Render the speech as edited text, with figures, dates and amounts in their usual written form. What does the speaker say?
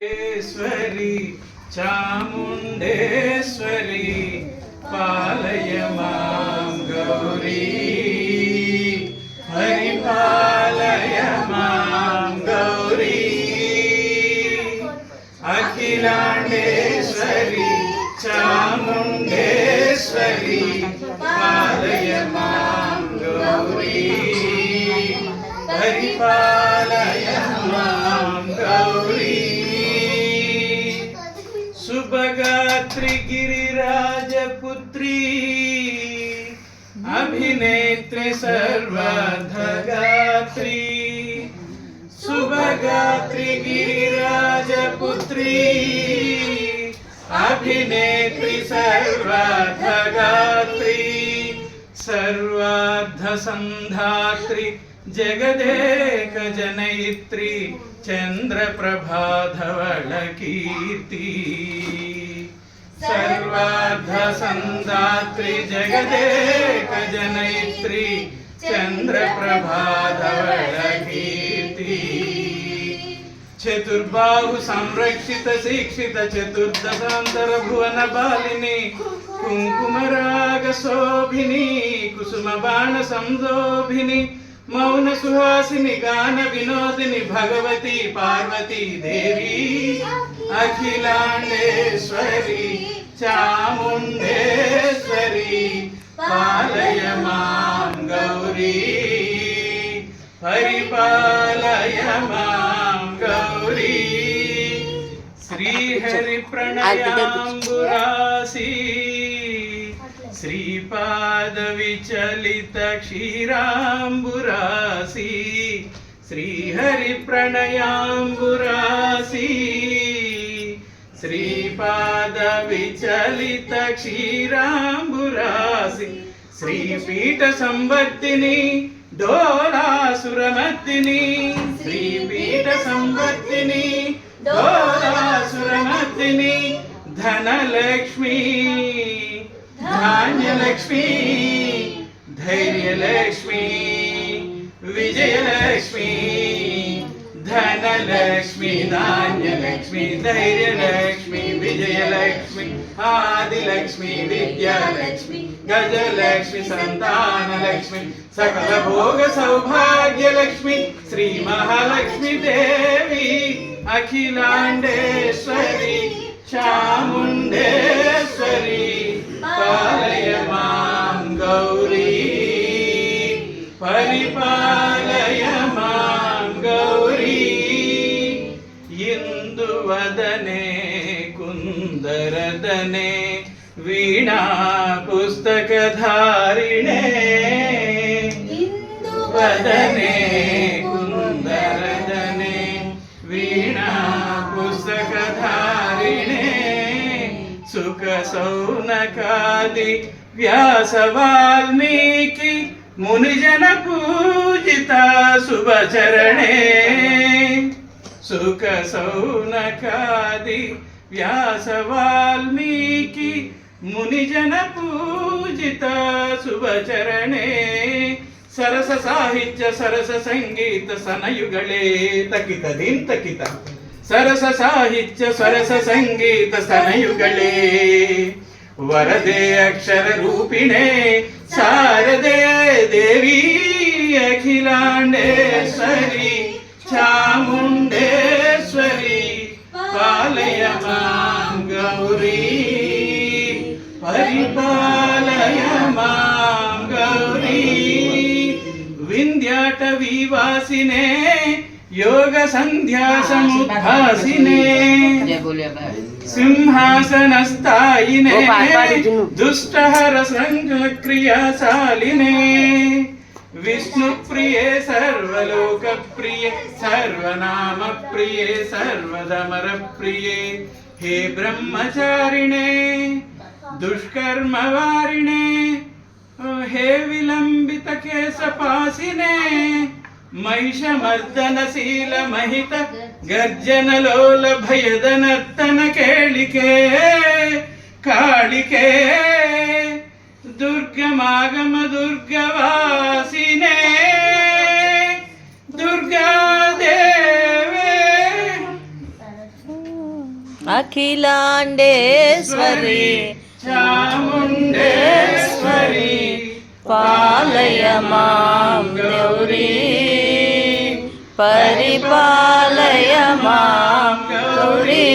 ईश्वरी चामुण्डेश्वरी पालय मां गौरी परिपालय मां गौरी अखिलाण्डेश्वरी चामुण्डेश्वरी पालय मां गौरी परिपालय मां गौरी सुभगात्री गिरिराजपुत्री अभिनेत्री सर्वार्धगात्री सुभगात्री गिरिराजपुत्री अभिनेत्री सर्वार्धगात्री सर्वार्धसन्धात्री जगदेक जनयित्री चन्द्रप्रभाधवलकीर्ति सर्वार्धसन्धात्री जगदेक जनयित्री चन्द्रप्रभाधवलकीर्ति चतुर्बाहु संरक्षित शिक्षित चतुर्दशांतर भुवन बालिनी कुंकुमराग शोभिनी कुसुम बाण संशोभिनी मौन सुहासिनी गान विनोदिनी भगवती पार्वती देवी अखिलांडेश्वरी चामुंडेश्वरी पालय मां गौरी परिपालय मां गौरी श्रीहरि प्रणयाम्बुरासी श्रीपाद विचलित क्षीराम्बुरासी श्रीहरि प्रणयाम्बुरासी श्रीपाद विचलित क्षीराम्बुरासी श्रीपीठ संवर्धिनी डोलासुरमर्दिनी श्रीपीठ संवर्धिनी डोलासुरमर्दिनी धनलक्ष्मी धान्यलक्ष्मी धैर्यलक्ष्मी विजयलक्ष्मी धनलक्ष्मी धान्यलक्ष्मी धैर्यलक्ष्मी विजयलक्ष्मी आदिलक्ष्मी विद्यालक्ष्मी गजलक्ष्मी संतानलक्ष्मी सकल भोग सौभाग्यलक्ष्मी श्री महालक्ष्मी देवी अखिलांडेश्वरी चामुंडेश्वरी पालय मां गौरी परिपालय मां गौरी इंदुवदने कुंदरदने वीणा पुस्तकधारिणे इंदुवदने कुंदरदने वीणा पुस्तकधारिणे सुख सौनकादि व्यास वाल्मीकि मुनिजन पूजिता शुभचरणे सुख सौनकादि व्यास वाल्मीकि मुनिजन पूजिता शुभचरणे सरस साहित्य सरस संगीत सनयुगले तकित दिन तकित सरस साहित्य सरस संगीत स्तनयुगले वरदे अक्षर रूपिणे शारदे देवी अखिलांडेश्वरी चामुंडेश्वरी पालय मां गौरी परिपालय मां गौरी विंध्याटवी वासिने योग संध्या समुद्भासिने सिंहासनस्थायिने दुष्टहर संक्रियाशालिने विष्णु प्रिये सर्वलोक प्रिये सर्वनाम प्रिये सर्वदमर प्रिये हे ब्रह्मचारिणे दुष्कर्म वारिणे हे विलंबित केशपासिने महिषमर्दनशील महित गर्जन लोल भयदनर्तन केलिके कालिके दुर्गमागम दुर्गवासिने दुर्गा देवे అఖిలాండేశ్వరి చాముండేశ్వరి పాలయ మాం గౌరీ పరిపాలయ మాం గౌరీ